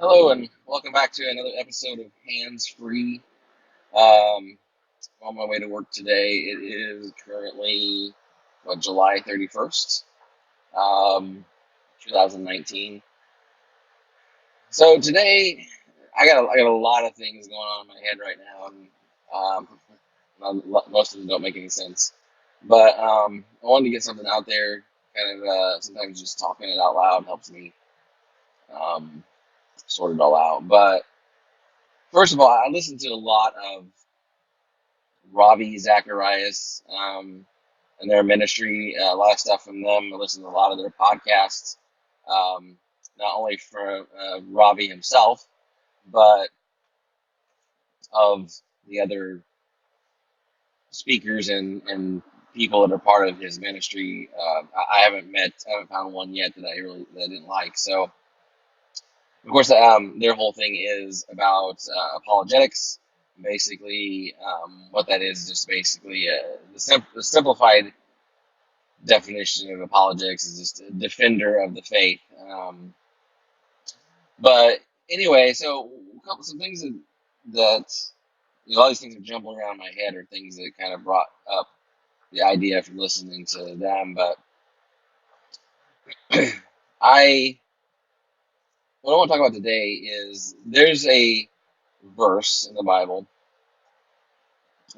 Hello and welcome back to another episode of Hands Free. Um, on my way to work today. It is currently July 31st, um, 2019. So today I got a lot of things going on in my head right now, and most of them don't make any sense. But I wanted to get something out there. Kind of sometimes just talking it out loud helps me um, sort it all out. But first of all, I listen to a lot of Ravi Zacharias and their ministry. A lot of stuff from them. I listen to a lot of their podcasts, not only from Ravi himself, but of the other speakers and people that are part of his ministry. I haven't found one yet that I didn't like. So, of course, their whole thing is about apologetics. Basically, what that is just basically the simplified definition of apologetics is just a defender of the faith. But anyway, so some things that all these things are jumbling around my head are things that kind of brought up the idea from listening to them. But I what I want to talk about today is there's a verse in the Bible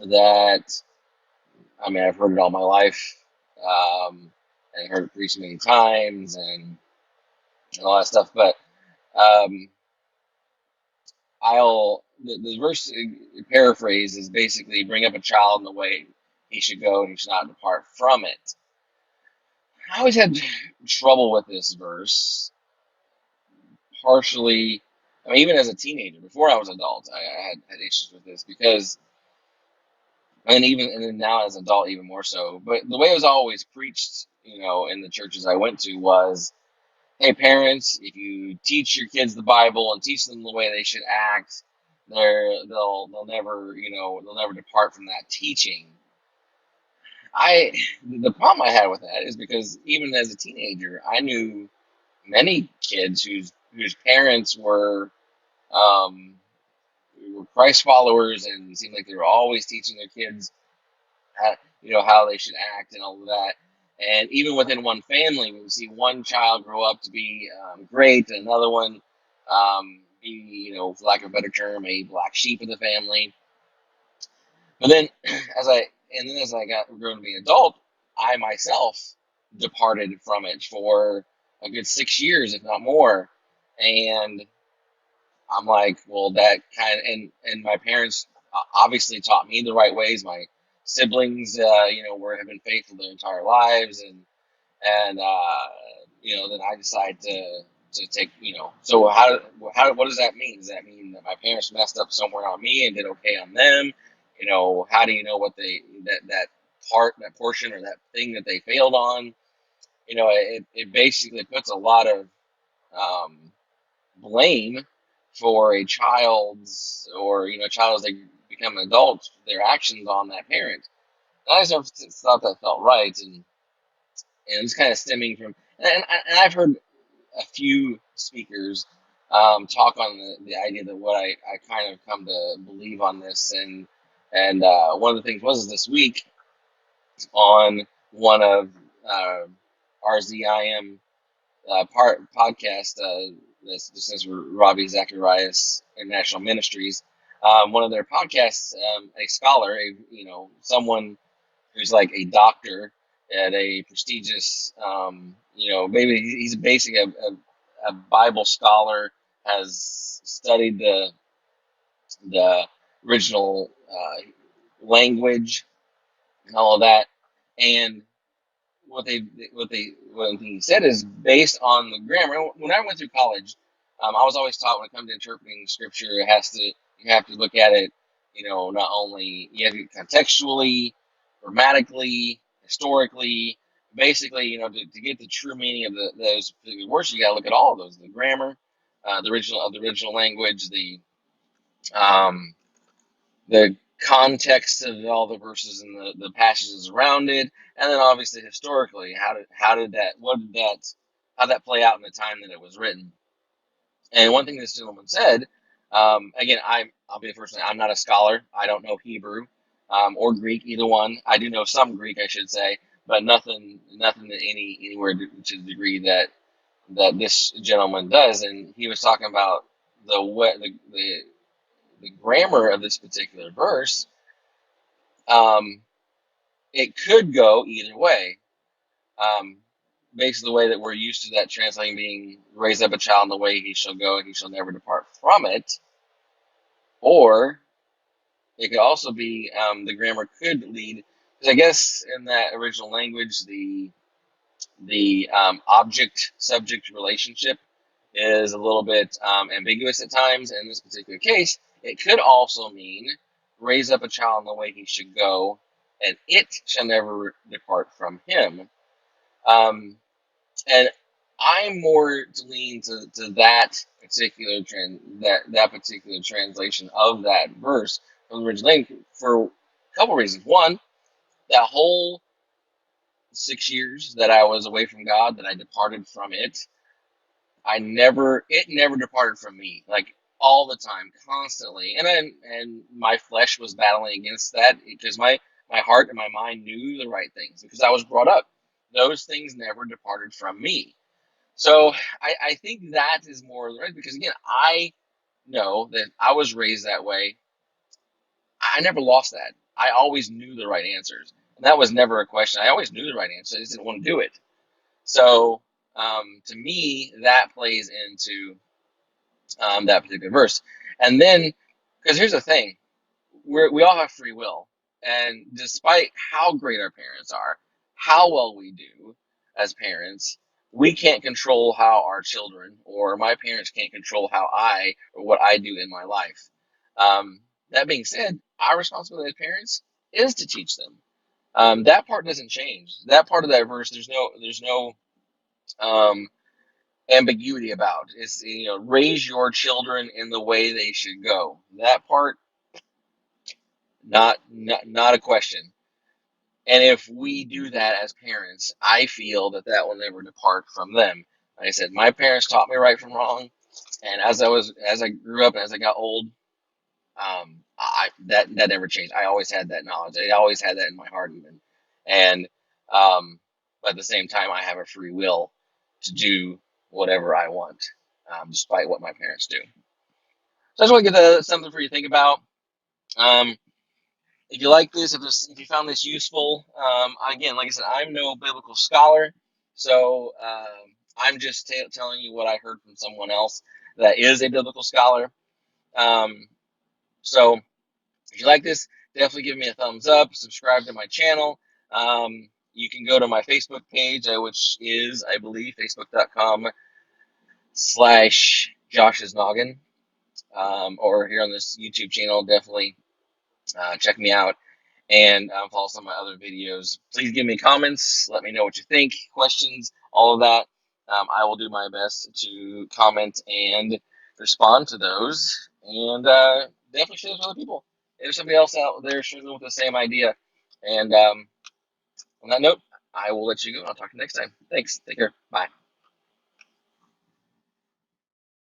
that I've heard it all my life, and heard it preached many times and all that stuff. But um, the verse paraphrase is basically bring up a child in the way he should go and he should not depart from it. I always had trouble with this verse, partially. Even as a teenager, before I was an adult, I had issues with this because, and then now as an adult, even more so. But the way it was always preached, in the churches I went to was, hey, parents, if you teach your kids the Bible and teach them the way they should act, they'll never depart from that teaching. I The problem I had with that is because even as a teenager, I knew many kids whose parents um, were Christ followers and seemed like they were always teaching their kids how they should act and all of that. And even within one family, we see one child grow up to be great, and another one be, for lack of a better term, a black sheep of the family. But then, as I got grown to be an adult, I myself departed from it for a good 6 years, if not more. And I'm like, well, that kind of, and my parents obviously taught me the right ways. My siblings, have been faithful their entire lives, and then I decide to take, So what does that mean? Does that mean that my parents messed up somewhere on me and did okay on them? How do you know what that portion or that thing that they failed on? It basically puts a lot of um, blame for a child's or child as they become adults, their actions on that parent. And I just never thought that felt right, and it's kind of stemming from, and I've heard a few speakers talk on the idea that what I kind of come to believe on this, and one of the things was this week on one of uh, RZIM podcast. This is Robbie Zacharias International Ministries. One of their podcasts, a scholar, someone who's like a doctor at a prestigious, maybe he's basically a Bible scholar, has studied the original language and all of that, and what they what he said is based on the grammar. When I went through college, I was always taught when it comes to interpreting scripture, you have to look at it, not only you have to contextually, grammatically, historically, basically, to get the true meaning of those words, you got to look at all of those: the grammar, the original language, um, the context of all the verses and the passages around it, and then obviously historically, how did that play out in the time that it was written? And one thing this gentleman said, again, I'll be the first one. I'm not a scholar. I don't know Hebrew or Greek, either one. I do know some Greek, I should say, but nothing to anywhere to the degree that this gentleman does. And he was talking about the grammar of this particular verse. It could go either way. Um, Basically, the way that we're used to that translating being raise up a child in the way he shall go and he shall never depart from it. Or it could also be the grammar could lead, because I guess in that original language, the object subject relationship is a little bit ambiguous at times. In this particular case, it could also mean raise up a child in the way he should go, and it shall never depart from him. Um, and I'm more to lean to that particular translation of that verse from the original language for a couple reasons. One, that whole 6 years that I was away from God, that I departed from it, it never departed from me, like all the time, constantly. And my flesh was battling against that because my heart and my mind knew the right things because I was brought up. Those things never departed from me. So I think that is more right because again, I know that I was raised that way. I never lost that. I always knew the right answers. And that was never a question. I always knew the right answer. I just didn't want to do it. So to me, that plays into that particular verse. And then, because here's the thing, we all have free will, and despite how great our parents are, how well we do as parents, we can't control how our children or my parents can't control how I or what I do in my life. That being said, our responsibility as parents is to teach them. That part doesn't change. That part of that verse, there's no um, ambiguity about. It's, raise your children in the way they should go. That part, not a question. And if we do that as parents, I feel that will never depart from them. Like I said, my parents taught me right from wrong, and as I grew up and as I got old, that never changed. I always had that knowledge. I always had that in my heart, even. And but at the same time, I have a free will to do whatever I want, despite what my parents do. So I just want to get something for you to think about. Um, if you like this, if you found this useful, again, like I said, I'm no biblical scholar, so I'm just telling you what I heard from someone else that is a biblical scholar. Um, so if you like this, definitely give me a thumbs up, subscribe to my channel. You can go to my Facebook page, which is, I believe, facebook.com/Josh's Noggin, or here on this YouTube channel. Definitely check me out and follow some of my other videos. Please give me comments. Let me know what you think, questions, all of that. I will do my best to comment and respond to those. And definitely share this with other people. There's somebody else out there struggling with the same idea. And on that note, I will let you go. I'll talk to you next time. Thanks. Take care. Bye.